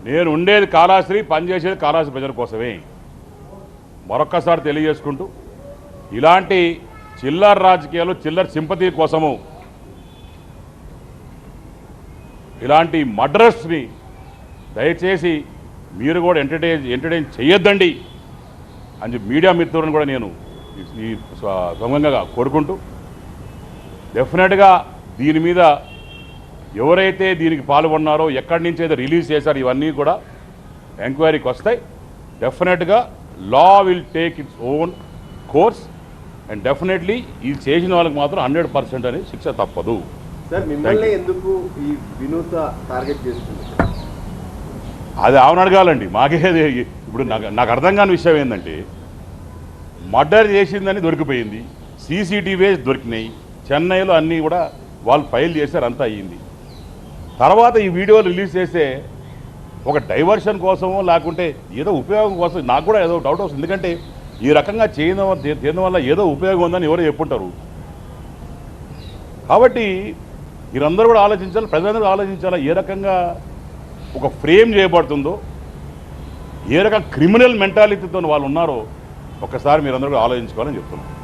నేను ఉండేది కాళహస్తి, పనిచేసేది కాళహస్తి ప్రజల కోసమే. మరొక్కసారి తెలియజేసుకుంటూ, ఇలాంటి చిల్లర రాజకీయాలు, చిల్లర సింపతి కోసము ఇలాంటి మర్డరర్స్ని దయచేసి మీరు కూడా ఎంటర్టైన్ చేయొద్దండి అని చెప్పి మీడియా మిత్రులను కూడా నేను ఈ సంఘంగా కోరుకుంటూ, డెఫినెట్గా దీని మీద ఎవరైతే దీనికి పాల్గొన్నారో, ఎక్కడి నుంచి అయితే రిలీజ్ చేశారో ఇవన్నీ కూడా ఎంక్వైరీకి వస్తాయి. డెఫినెట్గా law will take its own course and definitely ఇది చేసిన వాళ్ళకి మాత్రం 100% అని శిక్ష తప్పదు. సార్, మిమ్మల్ని ఎందుకు ఈ వినూత టార్గెట్ చేస్తుంది? అది ఆమెను అడగాలండి, మాకేది. ఇప్పుడు నాకు అర్థం కాని విషయం ఏంటంటే, మర్డర్ చేసిందని దొరికిపోయింది, సీసీటీవీస్ దొరికినాయి, చెన్నైలో అన్నీ కూడా వాళ్ళు ఫైల్ చేశారు, అంతా అయ్యింది. తర్వాత ఈ వీడియోలు రిలీజ్ చేస్తే ఒక డైవర్షన్ కోసమో లేకుంటే ఏదో ఉపయోగం కోసం నాకు కూడా ఏదో డౌట్ వస్తుంది. ఎందుకంటే ఈ రకంగా చేయడం వల్ల ఏదో ఉపయోగం ఉందని ఎవరో చెప్పుంటారు. కాబట్టి మీరందరూ కూడా ఆలోచించాలి, ప్రజలందరూ ఆలోచించాలి, ఏ రకంగా ఒక ఫ్రేమ్ చేయబడుతుందో, ఏ రకంగా క్రిమినల్ మెంటాలిటీతో వాళ్ళు ఉన్నారో ఒక్కసారి మీరందరూ కూడా ఆలోచించుకోవాలని చెప్తున్నాను.